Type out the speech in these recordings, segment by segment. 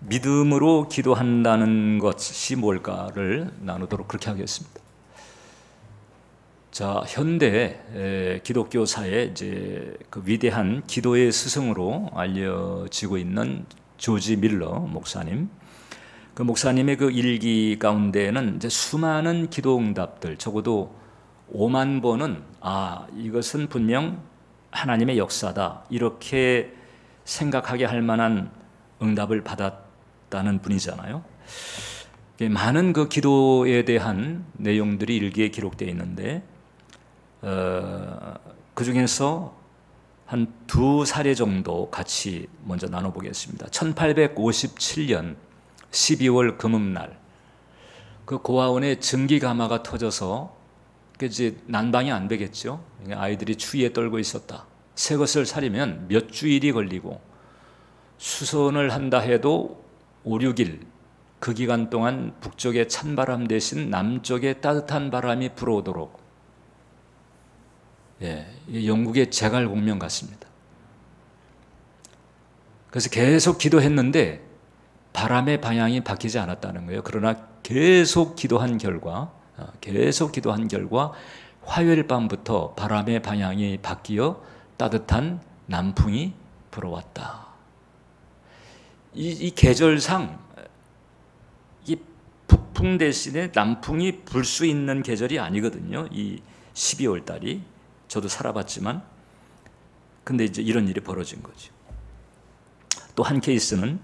믿음으로 기도한다는 것이 뭘까를 나누도록 그렇게 하겠습니다. 자, 현대 기독교사에 이제 그 위대한 기도의 스승으로 알려지고 있는 조지 밀러 목사님, 그 목사님의 그 일기 가운데에는 이제 수많은 기도 응답들, 적어도 5만 번은 이것은 분명 하나님의 역사다, 이렇게 생각하게 할 만한 응답을 받았다는 분이잖아요. 많은 그 기도에 대한 내용들이 일기에 기록되어 있는데 그 중에서 한 두 사례 정도 같이 먼저 나눠보겠습니다. 1857년 12월 금음날, 그 고아원에 증기가마가 터져서 이제 난방이 안 되겠죠. 아이들이 추위에 떨고 있었다. 새 것을 사려면 몇 주일이 걸리고 수선을 한다 해도 5, 6일, 그 기간 동안 북쪽의 찬바람 대신 남쪽의 따뜻한 바람이 불어오도록, 영국의 제갈공명 같습니다. 그래서 계속 기도했는데 바람의 방향이 바뀌지 않았다는 거예요. 그러나 계속 기도한 결과 화요일 밤부터 바람의 방향이 바뀌어 따뜻한 남풍이 불어왔다. 이 계절상 이 북풍 대신에 남풍이 불 수 있는 계절이 아니거든요. 이 12월 달이. 저도 살아봤지만, 근데 이제 이런 일이 벌어진 거죠. 또 한 케이스는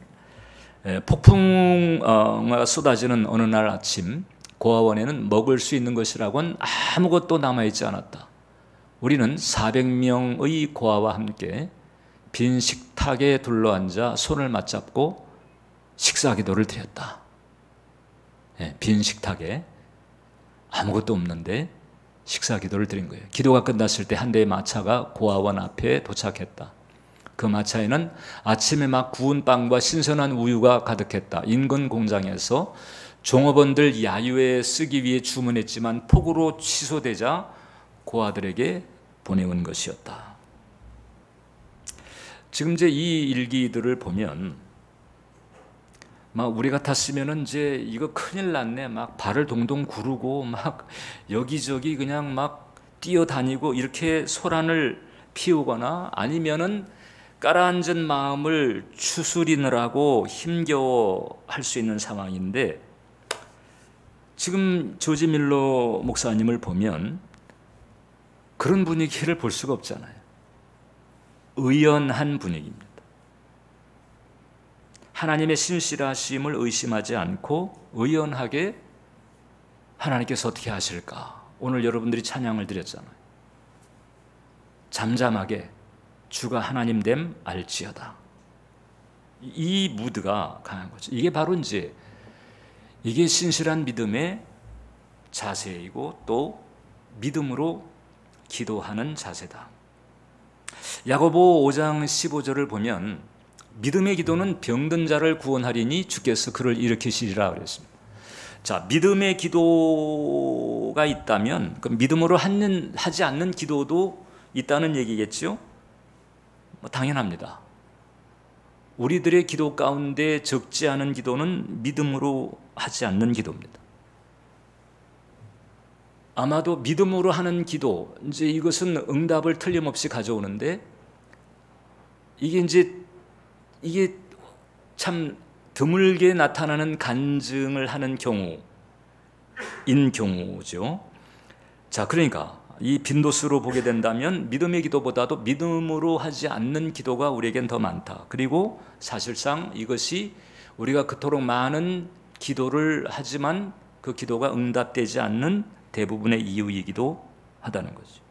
폭풍가 쏟아지는 어느 날 아침, 고아원에는 먹을 수 있는 것이라고는 아무것도 남아있지 않았다. 우리는 400명의 고아와 함께 빈 식탁에 둘러앉아 손을 맞잡고 식사 기도를 드렸다. 빈 식탁에 아무것도 없는데 식사 기도를 드린 거예요. 기도가 끝났을 때 한 대의 마차가 고아원 앞에 도착했다. 그 마차에는 아침에 막 구운 빵과 신선한 우유가 가득했다. 인근 공장에서 종업원들 야유에 쓰기 위해 주문했지만 폭우로 취소되자 고아들에게 보내온 것이었다. 지금 이제 이 일기들을 보면 막 우리 같았으면은 이제 이거 큰일 났네, 막 발을 동동 구르고 막 여기저기 그냥 막 뛰어다니고 이렇게 소란을 피우거나 아니면은 가라앉은 마음을 추스리느라고 힘겨워 할 수 있는 상황인데, 지금 조지 밀러 목사님을 보면 그런 분위기를 볼 수가 없잖아요. 의연한 분위기입니다. 하나님의 신실하심을 의심하지 않고 의연하게 하나님께서 어떻게 하실까? 오늘 여러분들이 찬양을 드렸잖아요. 잠잠하게 주가 하나님됨 알지어다. 이 무드가 강한 거죠. 이게 바로 이제 이게 신실한 믿음의 자세이고 또 믿음으로 기도하는 자세다. 야고보 5장 15절을 보면 믿음의 기도는 병든 자를 구원하리니 주께서 그를 일으키시리라 그랬습니다. 자, 믿음의 기도가 있다면 그 믿음으로 하지 않는 기도도 있다는 얘기겠죠? 당연합니다. 우리들의 기도 가운데 적지 않은 기도는 믿음으로 하지 않는 기도입니다. 아마도 믿음으로 하는 기도, 이제 이것은 응답을 틀림없이 가져오는데 이게 참 드물게 나타나는 간증을 하는 경우죠. 자, 그러니까 이 빈도수로 보게 된다면 믿음의 기도보다도 믿음으로 하지 않는 기도가 우리에겐 더 많다. 그리고 사실상 이것이 우리가 그토록 많은 기도를 하지만 그 기도가 응답되지 않는 대부분의 이유이기도 하다는 거죠.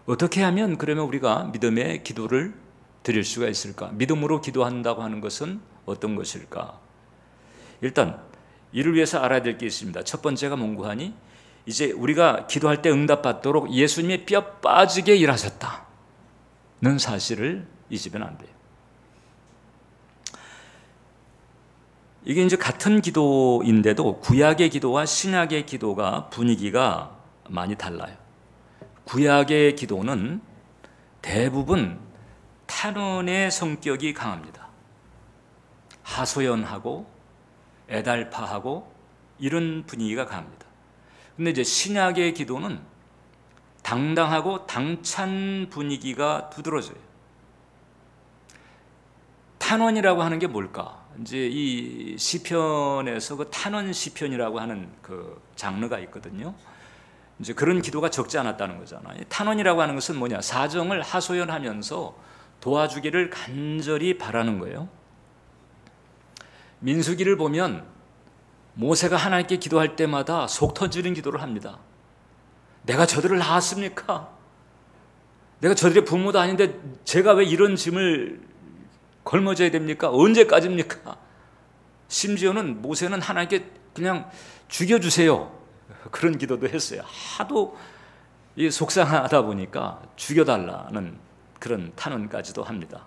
어떻게 하면 그러면 우리가 믿음의 기도를 드릴 수가 있을까? 믿음으로 기도한다고 하는 것은 어떤 것일까? 일단 이를 위해서 알아야 될 게 있습니다. 첫 번째가 뭔고 하니, 이제 우리가 기도할 때 응답받도록 예수님이 뼈 빠지게 일하셨다는 사실을 잊으면 안 돼요. 이게 이제 같은 기도인데도 구약의 기도와 신약의 기도가 분위기가 많이 달라요. 구약의 기도는 대부분 탄원의 성격이 강합니다. 하소연하고 애달파하고 이런 분위기가 강합니다. 근데 이제 신약의 기도는 당당하고 당찬 분위기가 두드러져요. 탄원이라고 하는 게 뭘까? 이제 이 시편에서 그 탄원 시편이라고 하는 그 장르가 있거든요. 이제 그런 기도가 적지 않았다는 거잖아요. 탄원이라고 하는 것은 뭐냐? 사정을 하소연하면서 도와주기를 간절히 바라는 거예요. 민수기를 보면 모세가 하나님께 기도할 때마다 속 터지는 기도를 합니다. 내가 저들을 낳았습니까? 내가 저들의 부모도 아닌데 제가 왜 이런 짐을 걸머져야 됩니까? 언제까지입니까? 심지어는 모세는 하나님께 그냥 죽여주세요, 그런 기도도 했어요. 하도 속상하다 보니까 죽여달라는 그런 탄원까지도 합니다.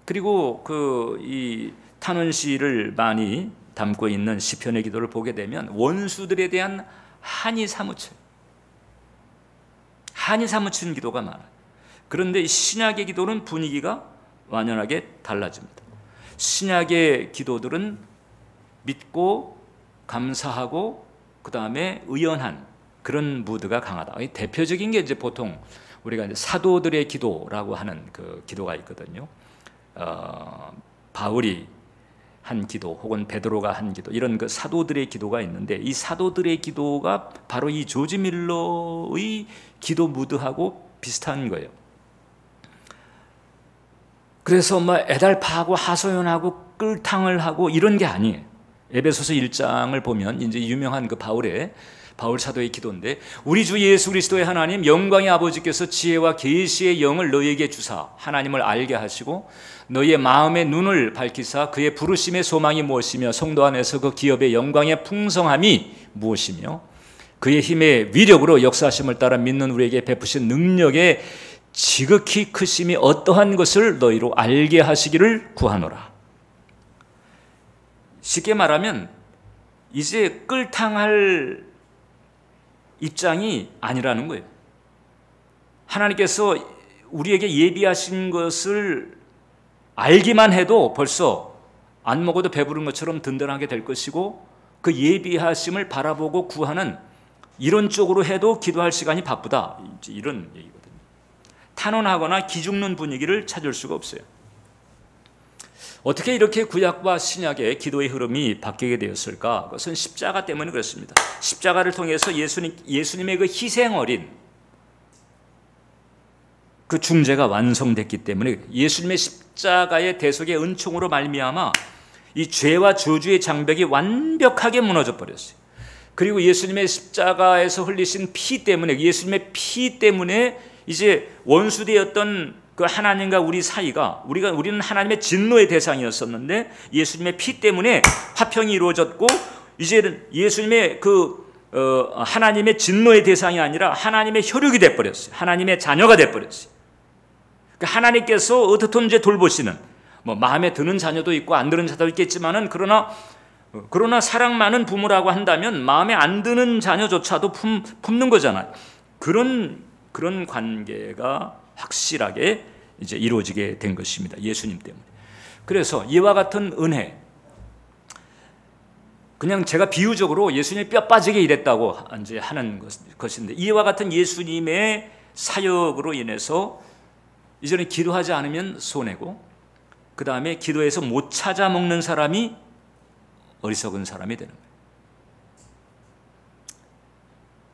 그리고 이 탄원시를 많이 담고 있는 시편의 기도를 보게 되면 원수들에 대한 한이 사무쳐요. 한이 사무치는 기도가 많아요. 그런데 이 신약의 기도는 분위기가 완연하게 달라집니다. 신약의 기도들은 믿고 감사하고 그 다음에 의연한 그런 무드가 강하다. 대표적인 게 이제 보통 우리가 이제 사도들의 기도라고 하는 그 기도가 있거든요. 바울이 한 기도 혹은 베드로가 한 기도, 이런 그 사도들의 기도가 있는데 이 사도들의 기도가 바로 이 조지 밀러의 기도 무드하고 비슷한 거예요. 그래서 애달파하고 하소연하고 끌탕을 하고 이런 게 아니에요. 에베소서 1장을 보면 이제 유명한 그 바울 사도의 기도인데, 우리 주 예수 그리스도의 하나님 영광의 아버지께서 지혜와 계시의 영을 너희에게 주사 하나님을 알게 하시고 너희의 마음의 눈을 밝히사 그의 부르심의 소망이 무엇이며 성도 안에서 그 기업의 영광의 풍성함이 무엇이며 그의 힘의 위력으로 역사하심을 따라 믿는 우리에게 베푸신 능력의 지극히 크심이 어떠한 것을 너희로 알게 하시기를 구하노라. 쉽게 말하면 이제 끌탕할 입장이 아니라는 거예요. 하나님께서 우리에게 예비하신 것을 알기만 해도 벌써 안 먹어도 배부른 것처럼 든든하게 될 것이고, 그 예비하심을 바라보고 구하는 이런 쪽으로 해도 기도할 시간이 바쁘다, 이런 얘기거든요. 탄원하거나 기죽는 분위기를 찾을 수가 없어요. 어떻게 이렇게 구약과 신약의 기도의 흐름이 바뀌게 되었을까? 그것은 십자가 때문에 그렇습니다. 십자가를 통해서 예수님의 그 희생 어린 그 중재가 완성됐기 때문에, 예수님의 십자가의 대속의 은총으로 말미암아 이 죄와 저주의 장벽이 완벽하게 무너져 버렸어요. 그리고 예수님의 십자가에서 흘리신 피 때문에, 예수님의 피 때문에 이제 원수되었던 그 하나님과 우리 사이가, 우리는 하나님의 진노의 대상이었었는데 예수님의 피 때문에 화평이 이루어졌고, 이제는 예수님의 하나님의 진노의 대상이 아니라 하나님의 혈육이 돼버렸어요. 하나님의 자녀가 돼버렸어요. 그러니까 하나님께서 어떻든 이제 돌보시는, 마음에 드는 자녀도 있고 안 드는 자녀도 있겠지만은, 그러나 사랑 많은 부모라고 한다면 마음에 안 드는 자녀조차도 품는 거잖아요. 그런 관계가 확실하게 이제 이루어지게 된 것입니다. 예수님 때문에. 그래서 이와 같은 은혜, 그냥 제가 비유적으로 예수님이 뼈 빠지게 일했다고 이제 하는 것인데, 이와 같은 예수님의 사역으로 인해서 이제는 기도하지 않으면 손해고, 그 다음에 기도해서 못 찾아 먹는 사람이 어리석은 사람이 되는 거예요.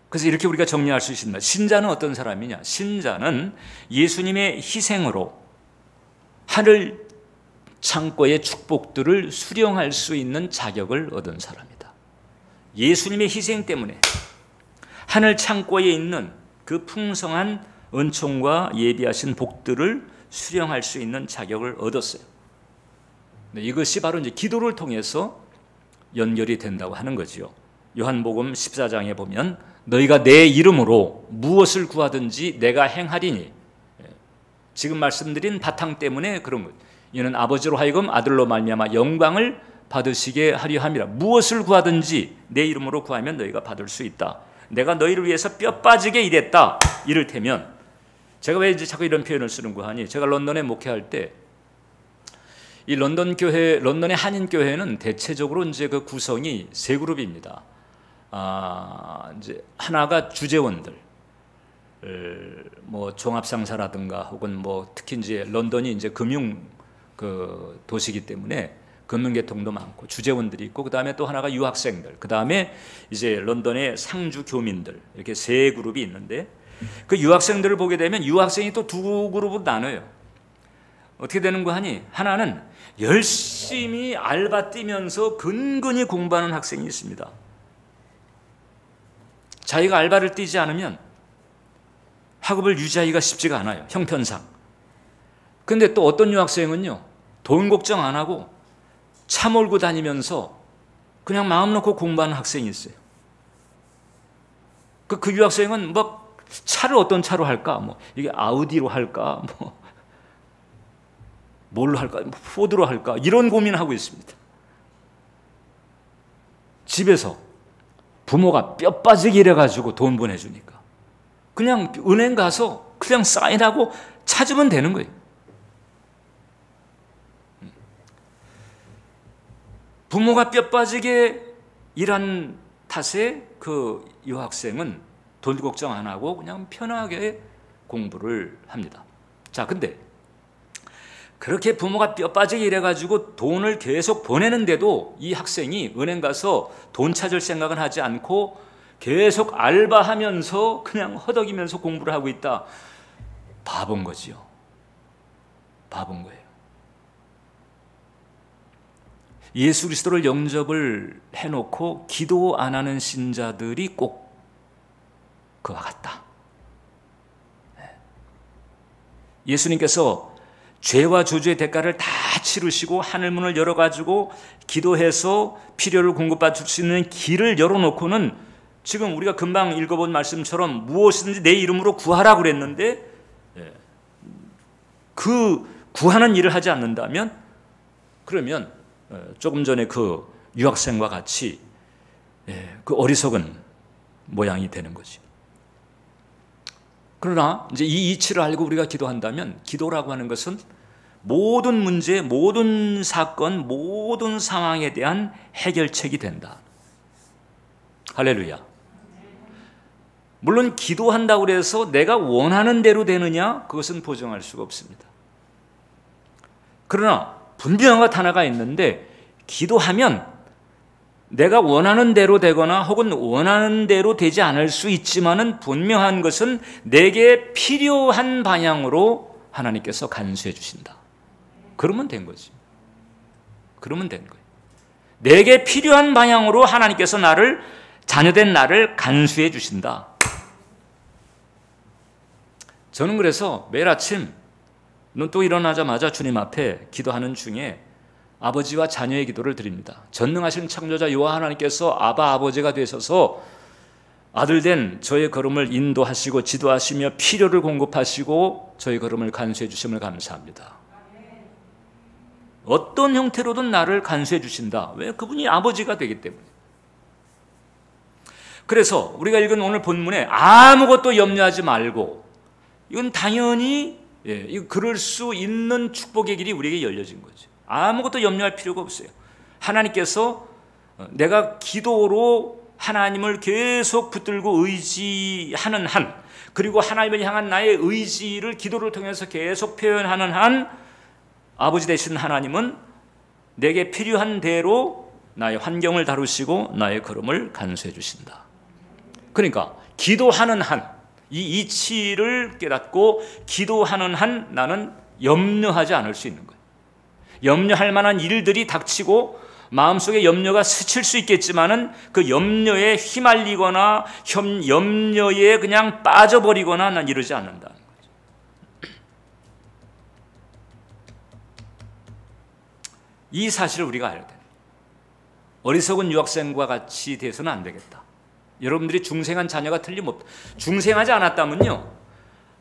그래서 이렇게 우리가 정리할 수 있습니다. 신자는 어떤 사람이냐? 신자는 예수님의 희생으로 하늘 창고의 축복들을 수령할 수 있는 자격을 얻은 사람이다. 예수님의 희생 때문에 하늘 창고에 있는 그 풍성한 은총과 예비하신 복들을 수령할 수 있는 자격을 얻었어요. 이것이 바로 이제 기도를 통해서 연결이 된다고 하는 거죠. 요한복음 14장에 보면 너희가 내 이름으로 무엇을 구하든지 내가 행하리니, 지금 말씀드린 바탕 때문에 그런 거예요. 이는 아버지로 하여금 아들로 말미암아 영광을 받으시게 하려 함이라. 무엇을 구하든지 내 이름으로 구하면 너희가 받을 수 있다. 내가 너희를 위해서 뼈 빠지게 일했다. 이를테면, 제가 왜 이제 자꾸 이런 표현을 쓰는 거 하니, 제가 런던에 목회할 때 이 런던 교회, 런던의 한인 교회는 대체적으로 이제 그 구성이 세 그룹입니다. 이제 하나가 주재원들, 뭐 종합상사라든가 혹은 뭐 특히 이제 런던이 이제 금융 그 도시이기 때문에 금융계통도 많고 주재원들이 있고, 그 다음에 또 하나가 유학생들, 그 다음에 이제 런던의 상주 교민들, 이렇게 세 그룹이 있는데, 그 유학생들을 보게 되면 유학생이 또 두 그룹으로 나눠요. 어떻게 되는 거 하니? 하나는 열심히 알바 뛰면서 근근히 공부하는 학생이 있습니다. 자기가 알바를 뛰지 않으면 학업을 유지하기가 쉽지가 않아요, 형편상. 근데 또 어떤 유학생은요, 돈 걱정 안 하고 차 몰고 다니면서 그냥 마음 놓고 공부하는 학생이 있어요. 그 유학생은 막 차를 어떤 차로 할까? 뭐 이게 아우디로 할까? 뭐 뭘로 할까? 뭐 포드로 할까? 이런 고민하고 있습니다. 집에서 부모가 뼈 빠지게 일해가지고 돈 보내주니까 그냥 은행 가서 그냥 사인하고 찾으면 되는 거예요. 부모가 뼈 빠지게 일한 탓에 그 유학생은 돈 걱정 안 하고 그냥 편하게 공부를 합니다. 자, 근데 그렇게 부모가 뼈 빠지게 일해가지고 돈을 계속 보내는데도 이 학생이 은행 가서 돈 찾을 생각은 하지 않고 계속 알바하면서 그냥 허덕이면서 공부를 하고 있다. 바본 거지요. 바본 거예요. 예수 그리스도를 영접을 해놓고 기도 안 하는 신자들이 꼭 그와 같다. 예수님께서 죄와 저주의 대가를 다 치르시고 하늘문을 열어가지고 기도해서 필요를 공급받을 수 있는 길을 열어놓고는 지금 우리가 금방 읽어본 말씀처럼 무엇이든지 내 이름으로 구하라 그랬는데, 그 구하는 일을 하지 않는다면, 그러면 조금 전에 그 유학생과 같이 그 어리석은 모양이 되는 거지. 그러나 이제 이 이치를 알고 우리가 기도한다면, 기도라고 하는 것은 모든 문제, 모든 사건, 모든 상황에 대한 해결책이 된다. 할렐루야. 물론 기도한다고 해서 내가 원하는 대로 되느냐? 그것은 보장할 수가 없습니다. 그러나 분명한 것 하나가 있는데, 기도하면 내가 원하는 대로 되거나 혹은 원하는 대로 되지 않을 수 있지만은 분명한 것은 내게 필요한 방향으로 하나님께서 간수해 주신다. 그러면 된 거지. 그러면 된 거예요. 내게 필요한 방향으로 하나님께서 나를, 자녀된 나를 간수해 주신다. 저는 그래서 매일 아침 눈 또 일어나자마자 주님 앞에 기도하는 중에 아버지와 자녀의 기도를 드립니다. 전능하신 창조자 여호와 하나님께서 아바 아버지가 되셔서 아들된 저의 걸음을 인도하시고 지도하시며 필요를 공급하시고 저의 걸음을 간수해 주심을 감사합니다. 어떤 형태로든 나를 간수해 주신다. 왜? 그분이 아버지가 되기 때문에. 그래서 우리가 읽은 오늘 본문에 아무것도 염려하지 말고, 이건 당연히 그럴 수 있는 축복의 길이 우리에게 열려진 거죠. 아무것도 염려할 필요가 없어요. 하나님께서 내가 기도로 하나님을 계속 붙들고 의지하는 한, 그리고 하나님을 향한 나의 의지를 기도를 통해서 계속 표현하는 한, 아버지 되신 하나님은 내게 필요한 대로 나의 환경을 다루시고 나의 걸음을 간수해 주신다. 그러니까 기도하는 한, 이 이치를 깨닫고 기도하는 한 나는 염려하지 않을 수 있는 거예요. 염려할 만한 일들이 닥치고 마음속에 염려가 스칠 수 있겠지만은 그 염려에 휘말리거나 염려에 그냥 빠져버리거나 난 이러지 않는다는 거죠. 이 사실을 우리가 알아야 돼요. 어리석은 유학생과 같이 돼서는 안 되겠다. 여러분들이 중생한 자녀가 틀림없다. 중생하지 않았다면요,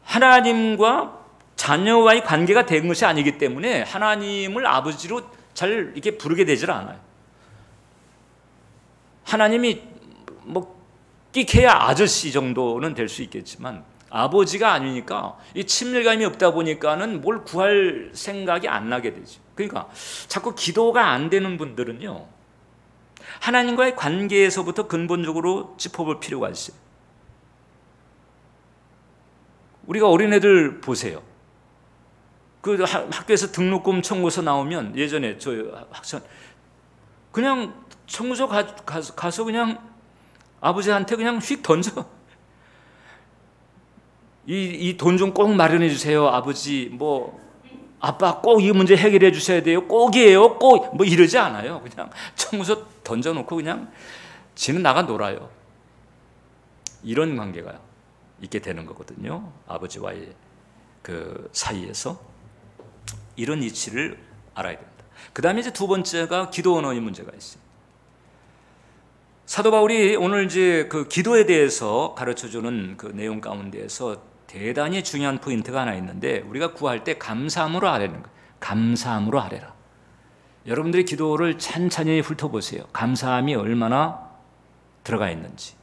하나님과 자녀와의 관계가 된 것이 아니기 때문에 하나님을 아버지로 잘 이렇게 부르게 되질 않아요. 하나님이 뭐 끽해야 아저씨 정도는 될 수 있겠지만 아버지가 아니니까 이 친밀감이 없다 보니까는 뭘 구할 생각이 안 나게 되죠. 그러니까 자꾸 기도가 안 되는 분들은요, 하나님과의 관계에서부터 근본적으로 짚어볼 필요가 있어요. 우리가 어린애들 보세요. 그 학교에서 등록금 청구서 나오면, 예전에 저 학생 그냥 청구서 가서 그냥 아버지한테 그냥 휙 던져. 이 돈 좀 꼭 마련해 주세요, 아버지. 뭐 아빠 꼭 이 문제 해결해 주셔야 돼요. 꼭이에요, 꼭. 뭐 이러지 않아요. 그냥 청구서 던져놓고 그냥 지는 나가 놀아요. 이런 관계가 있게 되는 거거든요. 아버지와의 그 사이에서. 이런 이치를 알아야 됩니다. 그 다음에 이제 두 번째가 기도 언어의 문제가 있어요. 사도 바울이 오늘 이제 그 기도에 대해서 가르쳐주는 그 내용 가운데에서 대단히 중요한 포인트가 하나 있는데, 우리가 구할 때 감사함으로 아뢰는 거예요. 감사함으로 아뢰라. 여러분들이 기도를 찬찬히 훑어보세요. 감사함이 얼마나 들어가 있는지,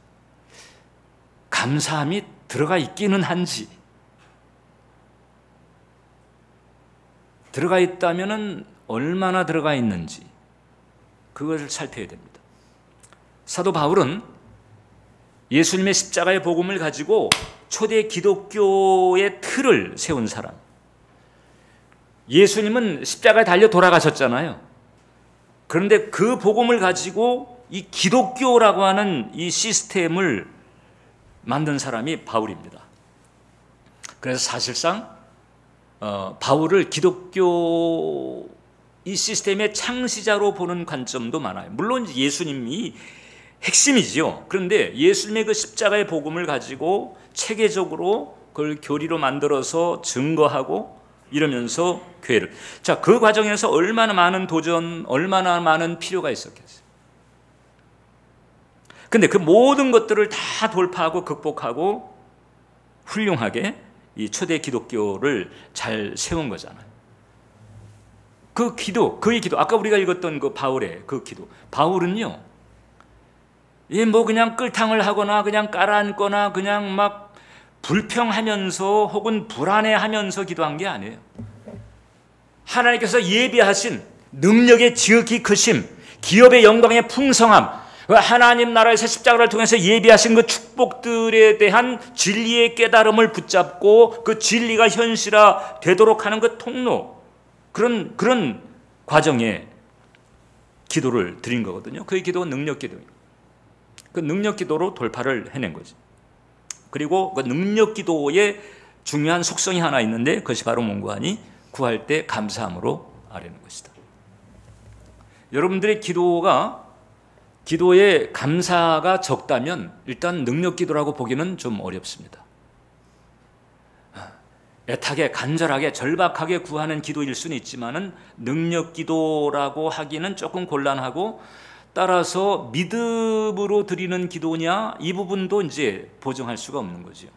감사함이 들어가 있기는 한지, 들어가 있다면은 얼마나 들어가 있는지, 그것을 살펴야 됩니다. 사도 바울은 예수님의 십자가의 복음을 가지고 초대 기독교의 틀을 세운 사람. 예수님은 십자가에 달려 돌아가셨잖아요. 그런데 그 복음을 가지고 이 기독교라고 하는 이 시스템을 만든 사람이 바울입니다. 그래서 사실상 바울을 기독교 이 시스템의 창시자로 보는 관점도 많아요. 물론 예수님이 핵심이지요. 그런데 예수님의 그 십자가의 복음을 가지고 체계적으로 그걸 교리로 만들어서 증거하고 이러면서 교회를, 자, 그 과정에서 얼마나 많은 도전, 얼마나 많은 필요가 있었겠어요. 근데 그 모든 것들을 다 돌파하고 극복하고 훌륭하게 이 초대 기독교를 잘 세운 거잖아요. 그 기도, 그의 기도, 아까 우리가 읽었던 그 바울의 그 기도, 바울은요, 뭐 그냥 끌탕을 하거나 그냥 깔아앉거나 그냥 막 불평하면서 혹은 불안해하면서 기도한 게 아니에요. 하나님께서 예비하신 능력의 지극히 크심, 기업의 영광의 풍성함, 하나님 나라에서 십자가를 통해서 예비하신 그 축복들에 대한 진리의 깨달음을 붙잡고 그 진리가 현실화 되도록 하는 그 통로, 그런 과정에 기도를 드린 거거든요. 그의 기도가 능력 기도예요. 그 능력 기도로 돌파를 해낸 거지. 그리고 그 능력 기도의 중요한 속성이 하나 있는데, 그것이 바로 뭔가 하니 구할 때 감사함으로 아뢰는 것이다. 여러분들의 기도에 감사가 적다면 일단 능력 기도라고 보기는 좀 어렵습니다. 애타게 간절하게 절박하게 구하는 기도일 수는 있지만은 능력 기도라고 하기는 조금 곤란하고, 따라서 믿음으로 드리는 기도냐, 이 부분도 이제 보정할 수가 없는 거죠.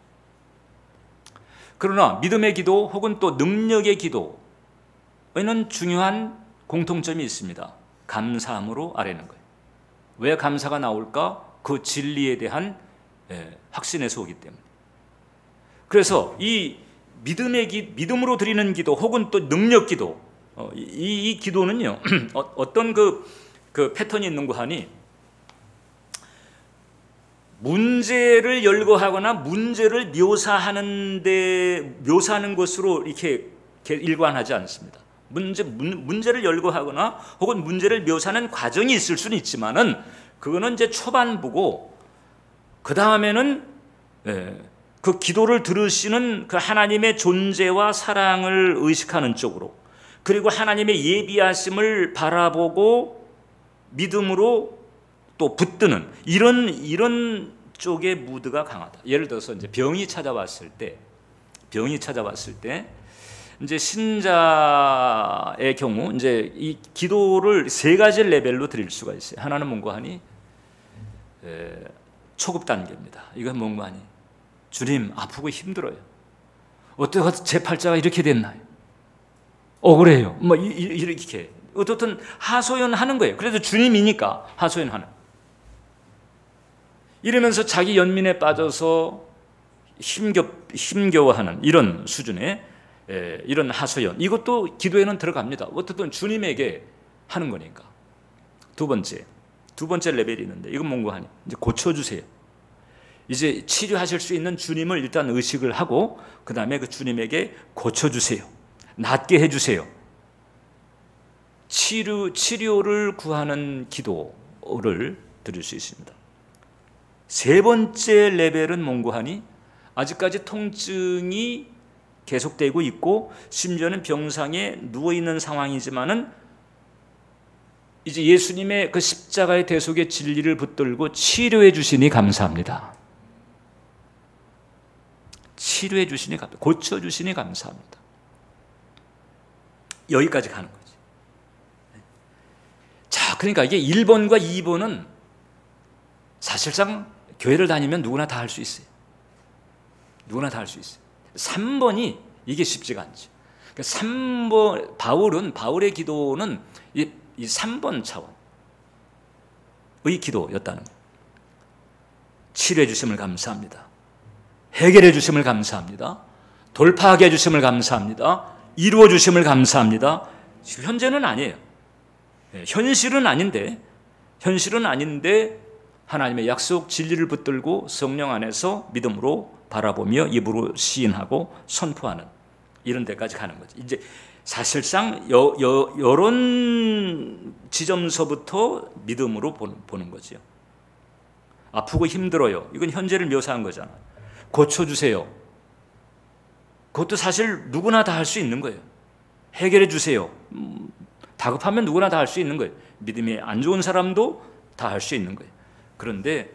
그러나 믿음의 기도 혹은 또 능력의 기도에는 중요한 공통점이 있습니다. 감사함으로 아뢰는 거예요. 왜 감사가 나올까? 그 진리에 대한 확신에서 오기 때문에. 그래서 이 믿음으로 드리는 기도 혹은 또 능력 기도, 이 기도는요, 어떤 그 패턴이 있는가 하니, 문제를 열거하거나 문제를 묘사하는 것으로 이렇게 일관하지 않습니다. 문제를 열거하거나 혹은 문제를 묘사하는 과정이 있을 수는 있지만은 그거는 이제 초반부고, 그 다음에는 그 기도를 들으시는 그 하나님의 존재와 사랑을 의식하는 쪽으로, 그리고 하나님의 예비하심을 바라보고 믿음으로 또 붙드는 이런 쪽의 무드가 강하다. 예를 들어서 이제 병이 찾아왔을 때 이제 신자의 경우 이제 이 기도를 세 가지 레벨로 드릴 수가 있어요. 하나는 뭔가 하니 초급 단계입니다. 이건 뭔가 하니, 주님 아프고 힘들어요. 어떻게 제 팔자가 이렇게 됐나요? 억울해요. 뭐 이렇게 어떻든 하소연하는 거예요. 그래도 주님이니까 하소연하는. 이러면서 자기 연민에 빠져서 힘겨워하는 이런 수준의 이런 하소연, 이것도 기도에는 들어갑니다. 어떻든 주님에게 하는 거니까. 두 번째 레벨이 있는데, 이건 뭔가 하니 이제 고쳐주세요. 이제 치료하실 수 있는 주님을 일단 의식을 하고, 그 다음에 그 주님에게 고쳐주세요, 낫게 해주세요. 치료를 구하는 기도를 드릴 수 있습니다. 세 번째 레벨은 뭔고 하니, 아직까지 통증이 계속되고 있고 심지어는 병상에 누워있는 상황이지만은 이제 예수님의 그 십자가의 대속의 진리를 붙들고 치료해 주시니 감사합니다. 치료해 주시니 감사합니다. 고쳐 주시니 감사합니다. 여기까지 가는 거지. 자, 그러니까 이게 1번과 2번은 사실상 교회를 다니면 누구나 다 할 수 있어요. 누구나 다 할 수 있어요. 3번이 이게 쉽지가 않죠. 그러니까 3번, 바울의 기도는 이 3번 차원의 기도였다는 거예요. 치료해 주심을 감사합니다. 해결해 주심을 감사합니다. 돌파하게 해 주심을 감사합니다. 이루어 주심을 감사합니다. 현재는 아니에요. 현실은 아닌데 하나님의 약속 진리를 붙들고 성령 안에서 믿음으로 바라보며 입으로 시인하고 선포하는 이런 데까지 가는 거죠. 이제 사실상 이런 지점서부터 믿음으로 보는 거죠. 아프고 힘들어요. 이건 현재를 묘사한 거잖아요. 고쳐주세요. 그것도 사실 누구나 다 할 수 있는 거예요. 해결해 주세요. 다급하면 누구나 다 할 수 있는 거예요. 믿음이 안 좋은 사람도 다 할 수 있는 거예요. 그런데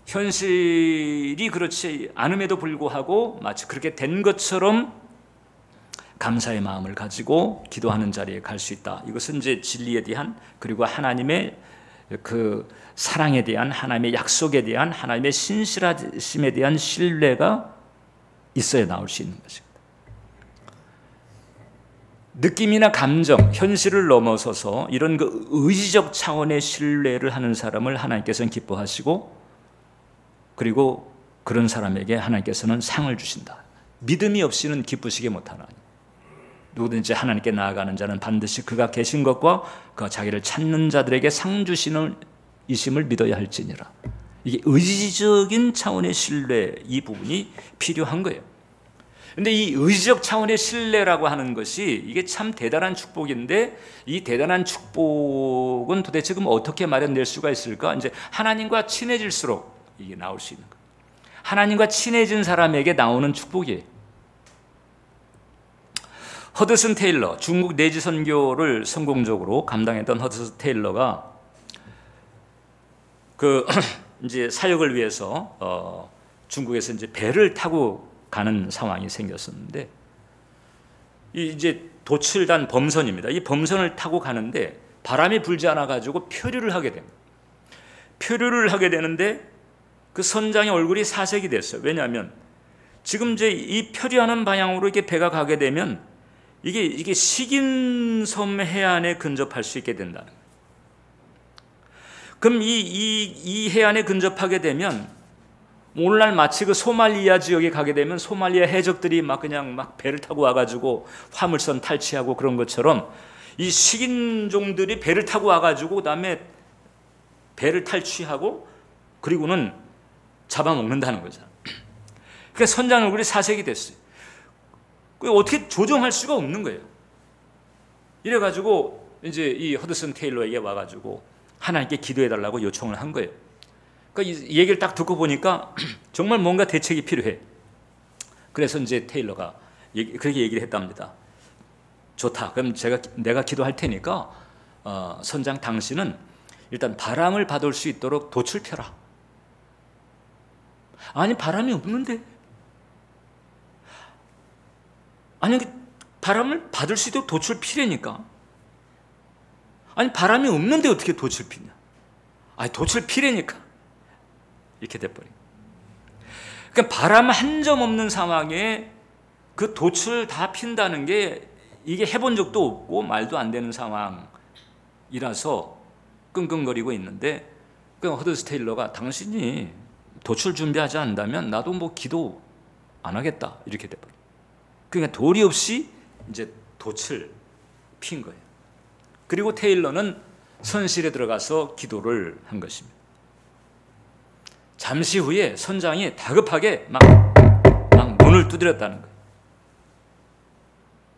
현실이 그렇지 않음에도 불구하고 마치 그렇게 된 것처럼 감사의 마음을 가지고 기도하는 자리에 갈 수 있다. 이것은 이제 진리에 대한, 그리고 하나님의 그 사랑에 대한, 하나님의 약속에 대한, 하나님의 신실하심에 대한 신뢰가 있어야 나올 수 있는 것입니다. 느낌이나 감정, 현실을 넘어서서 이런 그 의지적 차원의 신뢰를 하는 사람을 하나님께서는 기뻐하시고, 그리고 그런 사람에게 하나님께서는 상을 주신다. 믿음이 없이는 기쁘시게 못하나니. 누구든지 하나님께 나아가는 자는 반드시 그가 계신 것과 그가 자기를 찾는 자들에게 상 주시는 이심을 믿어야 할지니라. 이게 의지적인 차원의 신뢰, 이 부분이 필요한 거예요. 근데 이 의지적 차원의 신뢰라고 하는 것이 이게 참 대단한 축복인데, 이 대단한 축복은 도대체 그럼 어떻게 마련될 수가 있을까? 이제 하나님과 친해질수록 이게 나올 수 있는 거예요. 하나님과 친해진 사람에게 나오는 축복이에요. 허드슨 테일러, 중국 내지 선교를 성공적으로 감당했던 허드슨 테일러가 이제 사역을 위해서 중국에서 이제 배를 타고 가는 상황이 생겼었는데, 이제 도출단 범선입니다. 이 범선을 타고 가는데 바람이 불지 않아 가지고 표류를 하게 됩니다. 표류를 하게 되는데 그 선장의 얼굴이 사색이 됐어요. 왜냐하면 지금 이제 이 표류하는 방향으로 이렇게 배가 가게 되면 이게 식인섬 해안에 근접할 수 있게 된다는 거예요. 그럼 이 해안에 근접하게 되면 오늘날 마치 그 소말리아 지역에 가게 되면 소말리아 해적들이 그냥 배를 타고 와가지고 화물선 탈취하고 그런 것처럼 이 식인종들이 배를 타고 와가지고 그다음에 배를 탈취하고 그리고는 잡아먹는다는 거죠. 그러니까 선장 얼굴이 사색이 됐어요. 어떻게 조정할 수가 없는 거예요. 이래가지고 이제 이 허드슨 테일러에게 와가지고 하나님께 기도해달라고 요청을 한 거예요. 그러니까 이 얘기를 딱 듣고 보니까 정말 뭔가 대책이 필요해. 그래서 이제 테일러가 그렇게 얘기를 했답니다. 좋다. 그럼 내가 기도할 테니까 선장 당신은 일단 바람을 받을 수 있도록 돛을 펴라. 아니 바람이 없는데. 아니 바람을 받을 수 있도록 돛을 피라니까. 아니 바람이 없는데 어떻게 돛을 피냐. 아니 돛을 피라니까. 이렇게 돼버린. 그러니까 바람 한 점 없는 상황에 그 돛을 다 핀다는 게 이게 해본 적도 없고 말도 안 되는 상황이라서 끙끙거리고 있는데, 그 허드슨 테일러가 당신이 돛을 준비하지 않는다면 나도 기도 안 하겠다 이렇게 돼버린. 그러니까 도리 없이 이제 돛을 핀 거예요. 그리고 테일러는 선실에 들어가서 기도를 한 것입니다. 잠시 후에 선장이 다급하게 막 문을 두드렸다는 거예요.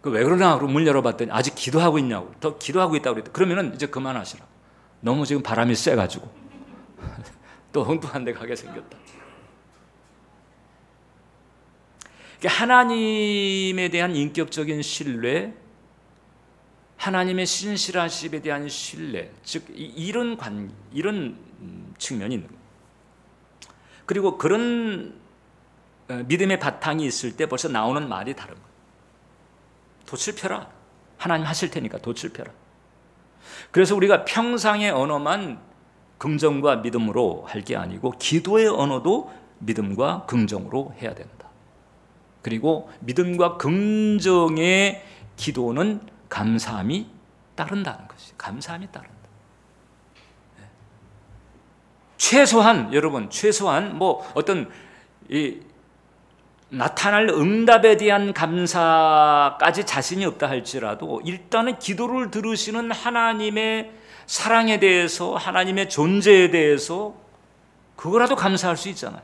왜 그러나 하고 문 열어봤더니 아직 기도하고 있냐고. 더 기도하고 있다고 그랬더니 그러면은 이제 그만하시라고. 너무 지금 바람이 세가지고 또 엉뚱한 데 가게 생겼다. 하나님에 대한 인격적인 신뢰, 하나님의 신실하심에 대한 신뢰, 즉 이런 측면이 있는 거예요. 그리고 그런 믿음의 바탕이 있을 때 벌써 나오는 말이 다른 거예요. 돛을 펴라. 하나님 하실 테니까 돛을 펴라. 그래서 우리가 평상의 언어만 긍정과 믿음으로 할 게 아니고 기도의 언어도 믿음과 긍정으로 해야 된다. 그리고 믿음과 긍정의 기도는 감사함이 따른다는 것이. 감사함이 따른다. 최소한 여러분, 최소한 뭐 어떤 나타날 응답에 대한 감사까지 자신이 없다 할지라도 일단은 기도를 들으시는 하나님의 사랑에 대해서, 하나님의 존재에 대해서 그거라도 감사할 수 있잖아요.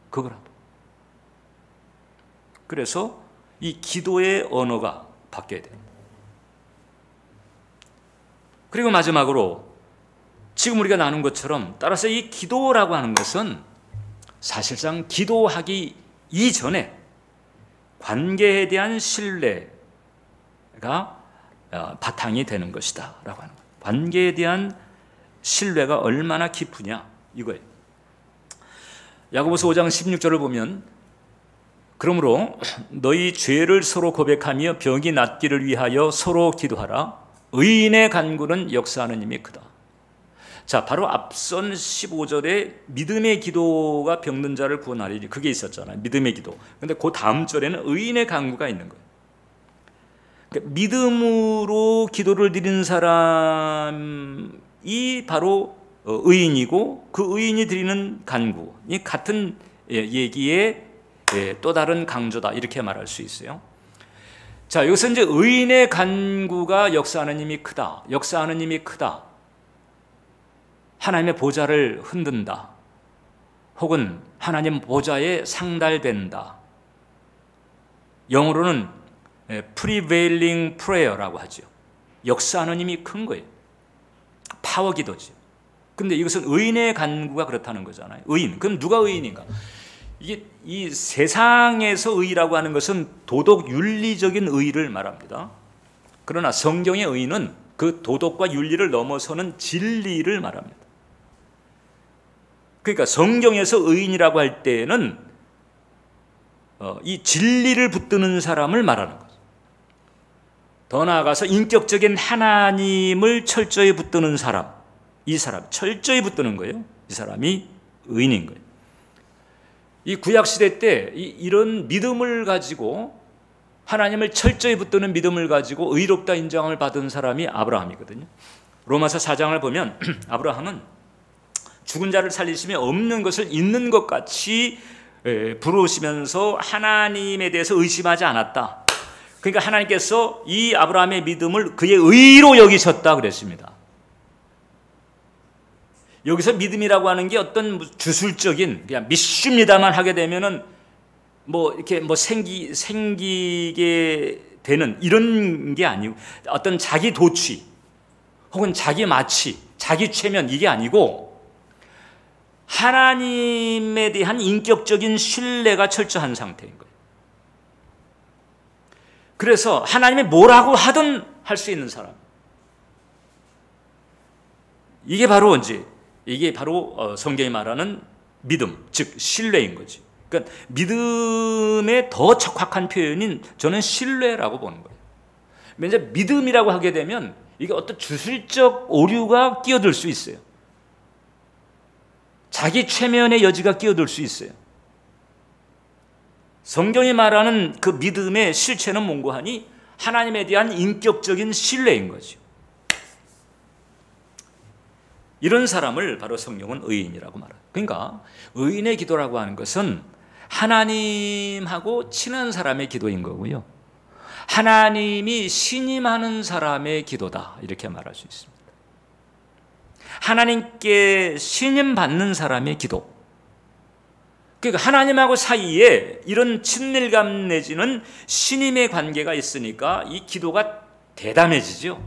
그거라도. 그래서 이 기도의 언어가 바뀌어야 됩니다. 그리고 마지막으로 지금 우리가 나눈 것처럼 따라서 이 기도라고 하는 것은 사실상 기도하기 이전에 관계에 대한 신뢰가 바탕이 되는 것이다 라고 하는 거예요. 관계에 대한 신뢰가 얼마나 깊으냐 이거예요. 야고보서 5장 16절을 보면 그러므로 너희 죄를 서로 고백하며 병이 낫기를 위하여 서로 기도하라. 의인의 간구는 역사하는 힘이 크다. 자, 바로 앞선 15절에 믿음의 기도가 병든 자를 구원하리니 그게 있었잖아요. 믿음의 기도. 근데 그 다음 절에는 의인의 간구가 있는 거예요. 그러니까 믿음으로 기도를 드리는 사람이 바로 의인이고 그 의인이 드리는 간구이 같은 얘기의 또 다른 강조다 이렇게 말할 수 있어요. 자, 여기서 이제 의인의 간구가 역사하는 힘이 크다. 역사하는 힘이 크다. 하나님의 보좌를 흔든다. 혹은 하나님 보좌에 상달된다. 영어로는 prevailing prayer라고 하죠. 역사하는 힘이 큰 거예요. 파워 기도죠. 근데 이것은 의인의 간구가 그렇다는 거잖아요. 의인. 그럼 누가 의인인가? 이게 이 세상에서 의라고 하는 것은 도덕 윤리적인 의를 말합니다. 그러나 성경의 의는 그 도덕과 윤리를 넘어서는 진리를 말합니다. 그러니까 성경에서 의인이라고 할 때는 이 진리를 붙드는 사람을 말하는 거죠. 더 나아가서 인격적인 하나님을 철저히 붙드는 사람, 이 사람 철저히 붙드는 거예요. 이 사람이 의인인 거예요. 이 구약시대 때 이런 믿음을 가지고 하나님을 철저히 붙드는 믿음을 가지고 의롭다 인정을 받은 사람이 아브라함이거든요. 로마서 4장을 보면 아브라함은 죽은 자를 살리시며 없는 것을 있는 것 같이 부르시면서 하나님에 대해서 의심하지 않았다. 그러니까 하나님께서 이 아브라함의 믿음을 그의 의로 여기셨다 그랬습니다. 여기서 믿음이라고 하는 게 어떤 주술적인 그냥 믿습니다만 하게 되면은 이렇게 생기게 되는 이런 게 아니고 어떤 자기 도취 혹은 자기 마치, 자기 최면 이게 아니고 하나님에 대한 인격적인 신뢰가 철저한 상태인 거예요. 그래서 하나님이 뭐라고 하든 할 수 있는 사람. 이게 바로 성경이 말하는 믿음, 즉 신뢰인 거지. 그러니까 믿음의 더 적확한 표현인 저는 신뢰라고 보는 거예요. 이제 믿음이라고 하게 되면 이게 어떤 주술적 오류가 끼어들 수 있어요. 자기 최면의 여지가 끼어들 수 있어요. 성경이 말하는 그 믿음의 실체는 뭔고 하니 하나님에 대한 인격적인 신뢰인 거죠. 이런 사람을 바로 성경은 의인이라고 말해요. 그러니까 의인의 기도라고 하는 것은 하나님하고 친한 사람의 기도인 거고요. 하나님이 신임하는 사람의 기도다, 이렇게 말할 수 있습니다. 하나님께 신임받는 사람의 기도. 그러니까 하나님하고 사이에 이런 친밀감 내지는 신임의 관계가 있으니까 이 기도가 대담해지죠.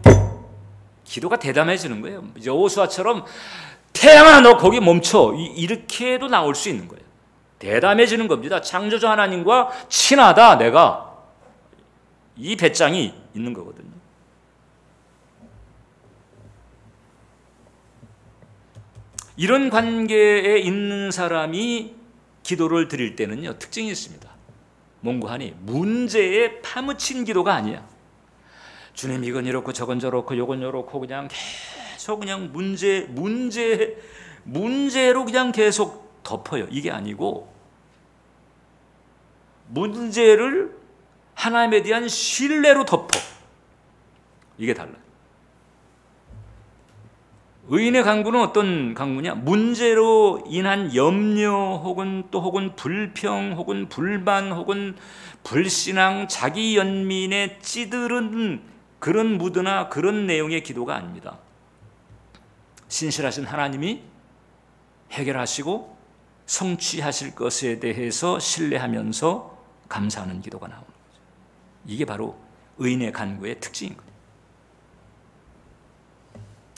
기도가 대담해지는 거예요. 여호수아처럼 태양아 너 거기 멈춰, 이렇게도 나올 수 있는 거예요. 대담해지는 겁니다. 창조주 하나님과 친하다, 내가. 이 배짱이 있는 거거든요. 이런 관계에 있는 사람이 기도를 드릴 때는요, 특징이 있습니다. 몽고하니 문제에 파묻힌 기도가 아니야. 주님 이건 이렇고 저건 저렇고 요건 요렇고 그냥 계속 그냥 문제로 그냥 계속 덮어요. 이게 아니고 문제를 하나님에 대한 신뢰로 덮어. 이게 달라요. 의인의 강구는 어떤 강구냐? 문제로 인한 염려 혹은 불평 혹은 불만 혹은 불신앙, 자기 연민에 찌들은 그런 무드나 그런 내용의 기도가 아닙니다. 신실하신 하나님이 해결하시고 성취하실 것에 대해서 신뢰하면서 감사하는 기도가 나오는 거죠. 이게 바로 의인의 간구의 특징인 거예요.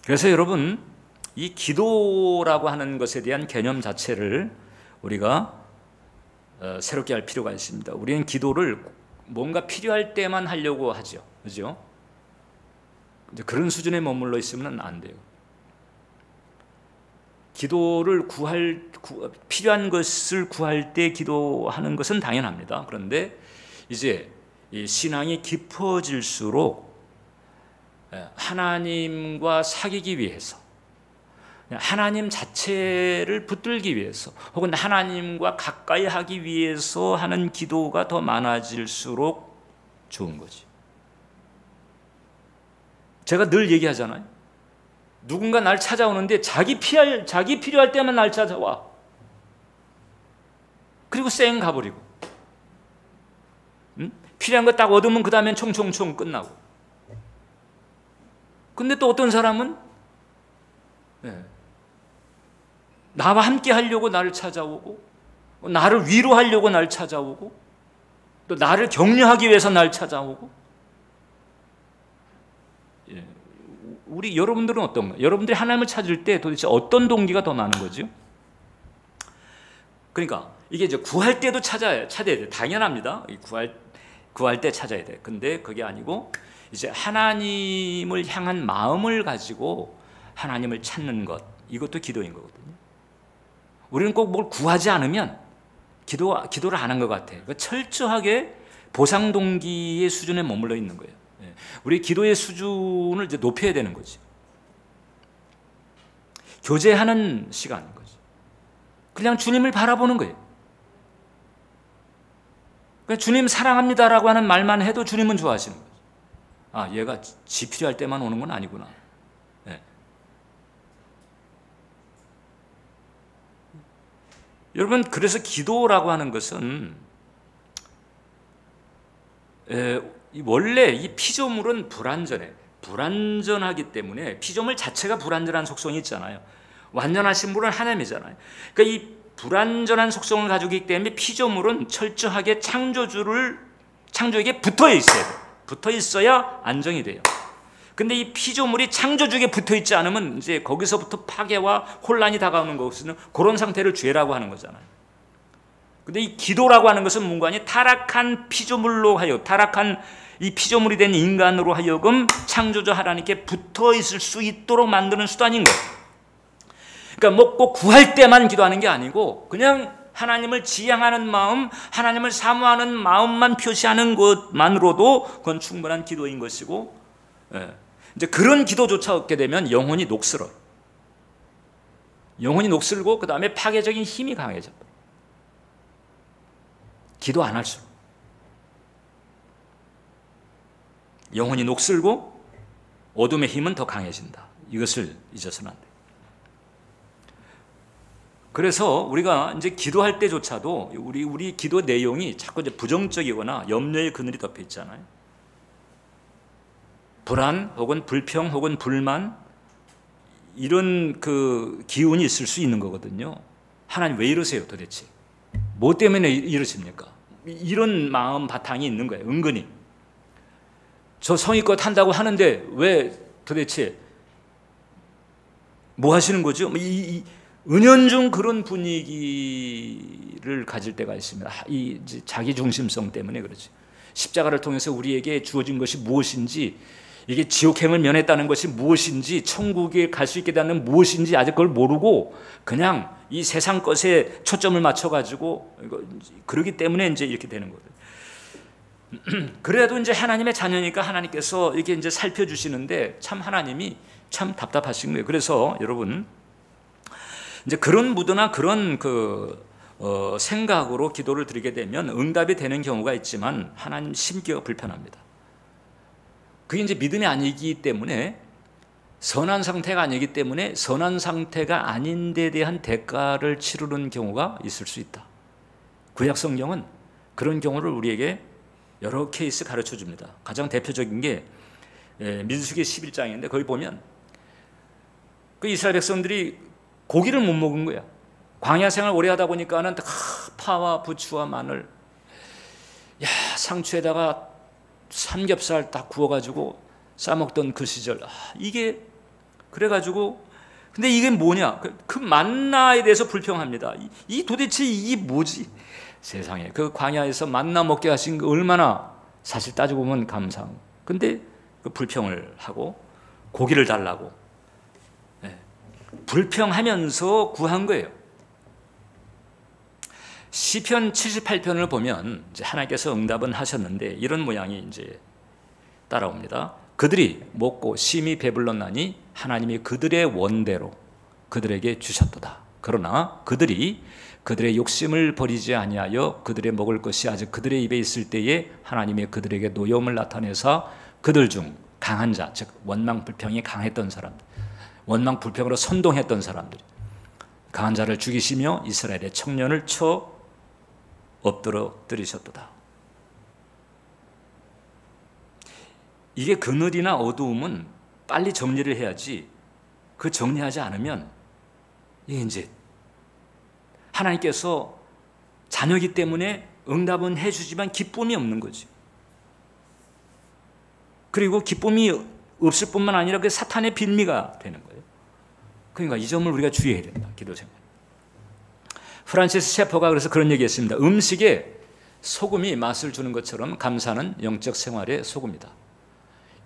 그래서 여러분, 이 기도라고 하는 것에 대한 개념 자체를 우리가 새롭게 할 필요가 있습니다. 우리는 기도를 뭔가 필요할 때만 하려고 하죠. 그죠? 그런 수준에 머물러 있으면 안 돼요. 기도를 필요한 것을 구할 때 기도하는 것은 당연합니다. 그런데 이제 이 신앙이 깊어질수록 하나님과 사귀기 위해서, 하나님 자체를 붙들기 위해서, 혹은 하나님과 가까이 하기 위해서 하는 기도가 더 많아질수록 좋은 거지. 제가 늘 얘기하잖아요. 누군가 날 찾아오는데 자기 필요할 때만 날 찾아와. 그리고 쌩 가버리고. 필요한 거 딱 얻으면 그 다음엔 총총총 끝나고. 근데 또 어떤 사람은 나와 함께 하려고 나를 찾아오고, 나를 위로하려고 나를 찾아오고, 또 나를 격려하기 위해서 나를 찾아오고. 여러분들은 어떤가? 여러분들이 하나님을 찾을 때 도대체 어떤 동기가 더 많은 거죠? 그러니까 이게 이제 구할 때도 찾아야 돼. 당연합니다. 구할 때 찾아야 돼. 근데 그게 아니고 이제 하나님을 향한 마음을 가지고 하나님을 찾는 것, 이것도 기도인 거거든요. 우리는 꼭 뭘 구하지 않으면 기도를 안 한 것 같아. 그러니까 철저하게 보상 동기의 수준에 머물러 있는 거예요. 우리 기도의 수준을 이제 높여야 되는 거지. 교제하는 시간인 거지. 그냥 주님을 바라보는 거예요. 그러니까 주님 사랑합니다라고 하는 말만 해도 주님은 좋아하시는 거죠. 아, 얘가 지 필요할 때만 오는 건 아니구나. 네. 여러분, 그래서 기도라고 하는 것은 원래 이 피조물은 불완전하기 때문에, 피조물 자체가 불완전한 속성이 있잖아요. 완전하신 분은 하나님이잖아요. 그러니까 이 불완전한 속성을 가지고 있기 때문에 피조물은 철저하게 창조에게 붙어 있어야 돼요. 붙어 있어야 안정이 돼요. 근데 이 피조물이 창조주에게 붙어 있지 않으면 이제 거기서부터 파괴와 혼란이 다가오는 것은 그런 상태를 죄라고 하는 거잖아요. 근데 이 기도라고 하는 것은 뭔가 아니 타락한 피조물로 하여, 타락한 이 피조물이 된 인간으로 하여금 창조주 하나님께 붙어 있을 수 있도록 만드는 수단인 거예요. 그러니까 뭐 꼭 구할 때만 기도하는 게 아니고 그냥 하나님을 지향하는 마음, 하나님을 사모하는 마음만 표시하는 것만으로도 그건 충분한 기도인 것이고, 이제 그런 기도조차 얻게 되면 영혼이 녹슬어요. 영혼이 녹슬고 그 다음에 파괴적인 힘이 강해져. 기도 안 할수록 영혼이 녹슬고 어둠의 힘은 더 강해진다. 이것을 잊어서는 안 돼요. 그래서 우리가 이제 기도할 때조차도 우리 기도 내용이 자꾸 이제 부정적이거나 염려의 그늘이 덮여 있잖아요. 불안 혹은 불평 혹은 불만, 이런 그 기운이 있을 수 있는 거거든요. 하나님 왜 이러세요 도대체? 뭐 때문에 이러십니까? 이런 마음 바탕이 있는 거예요. 은근히 저 성의껏 한다고 하는데 왜 도대체 뭐 하시는 거죠? 은연중 그런 분위기를 가질 때가 있습니다. 이 자기 중심성 때문에 그렇지. 십자가를 통해서 우리에게 주어진 것이 무엇인지, 이게 지옥행을 면했다는 것이 무엇인지, 천국에 갈 수 있게 되는 무엇인지 아직 그걸 모르고 그냥 이 세상 것에 초점을 맞춰가지고 그러기 때문에 이제 이렇게 되는 거예요. 그래도 이제 하나님의 자녀니까 하나님께서 이렇게 이제 살펴주시는데 참 하나님이 참 답답하신 거예요. 그래서 여러분 이제 그런 무드나 그런 생각으로 기도를 드리게 되면 응답이 되는 경우가 있지만 하나님 심기가 불편합니다. 그게 이제 믿음이 아니기 때문에, 선한 상태가 아니기 때문에 선한 상태가 아닌 데 대한 대가를 치르는 경우가 있을 수 있다. 구약 성경은 그런 경우를 우리에게 여러 케이스 가르쳐 줍니다. 가장 대표적인 게 민수기 11장인데 거기 보면 그 이스라엘 백성들이 고기를 못 먹은 거야. 광야 생활 오래 하다 보니까는 파와 부추와 마늘, 상추에다가 삼겹살 딱 구워가지고 싸먹던 그 시절, 이게 그래가지고, 근데 이게 뭐냐? 그 만나에 대해서 불평합니다. 이 도대체 이게 뭐지? 세상에 그 광야에서 만나 먹게 하신 거 얼마나 사실 따지고 보면 감사한. 근데 그 불평을 하고 고기를 달라고 불평하면서 구한 거예요. 시편 78편을 보면 이제 하나님께서 응답은 하셨는데 이런 모양이 이제 따라옵니다. 그들이 먹고 심히 배불렀나니 하나님이 그들의 원대로 그들에게 주셨도다. 그러나 그들이 그들의 욕심을 버리지 아니하여 그들의 먹을 것이 아직 그들의 입에 있을 때에 하나님이 그들에게 노여움을 나타내사 그들 중 강한 자, 즉 원망 불평이 강했던 사람들, 원망 불평으로 선동했던 사람들, 강한 자를 죽이시며 이스라엘의 청년을 쳐 엎드러뜨리셨도다. 이게 그늘이나 어두움은 빨리 정리를 해야지, 그 정리하지 않으면 이게 이제 하나님께서 자녀이기 때문에 응답은 해주지만 기쁨이 없는 거지. 그리고 기쁨이 없을 뿐만 아니라 그 사탄의 빌미가 되는 거예요. 그러니까 이 점을 우리가 주의해야 된다. 기도 생활. 프란시스 셰퍼가 그래서 그런 얘기했습니다. 음식에 소금이 맛을 주는 것처럼 감사는 영적 생활의 소금이다.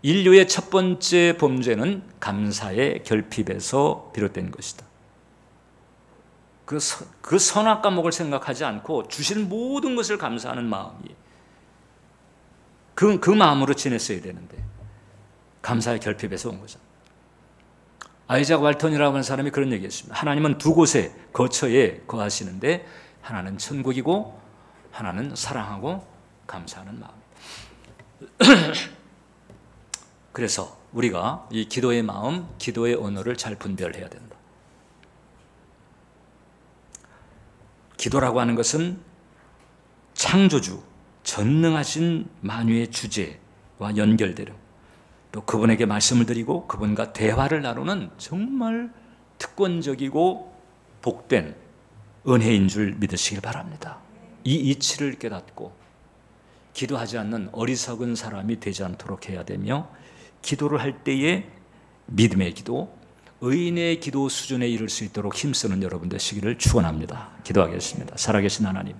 인류의 첫 번째 범죄는 감사의 결핍에서 비롯된 것이다. 그 선악 과목을 생각하지 않고 주신 모든 것을 감사하는 마음이 그 마음으로 지냈어야 되는데 감사의 결핍에서 온 거죠. 아이작 왈턴이라고 하는 사람이 그런 얘기했습니다. 하나님은 두 곳에 거처에 거하시는데 하나는 천국이고 하나는 사랑하고 감사하는 마음. 그래서 우리가 이 기도의 마음, 기도의 언어를 잘 분별해야 된다. 기도라고 하는 것은 창조주, 전능하신 만유의 주제와 연결되는, 또 그분에게 말씀을 드리고 그분과 대화를 나누는 정말 특권적이고 복된 은혜인 줄 믿으시길 바랍니다. 이 이치를 깨닫고 기도하지 않는 어리석은 사람이 되지 않도록 해야 되며, 기도를 할 때에 믿음의 기도, 의인의 기도 수준에 이를 수 있도록 힘쓰는 여러분 되시기를 축원합니다. 기도하겠습니다. 살아계신 하나님,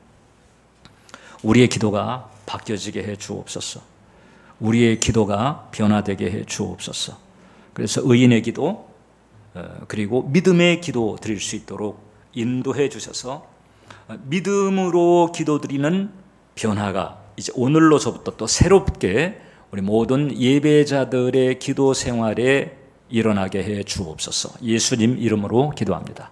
우리의 기도가 바뀌어지게 해 주옵소서. 우리의 기도가 변화되게 해 주옵소서. 그래서 의인의 기도 그리고 믿음의 기도 드릴 수 있도록 인도해 주셔서 믿음으로 기도드리는 변화가 이제 오늘로서부터 또 새롭게 우리 모든 예배자들의 기도 생활에 일어나게 해 주옵소서. 예수님 이름으로 기도합니다.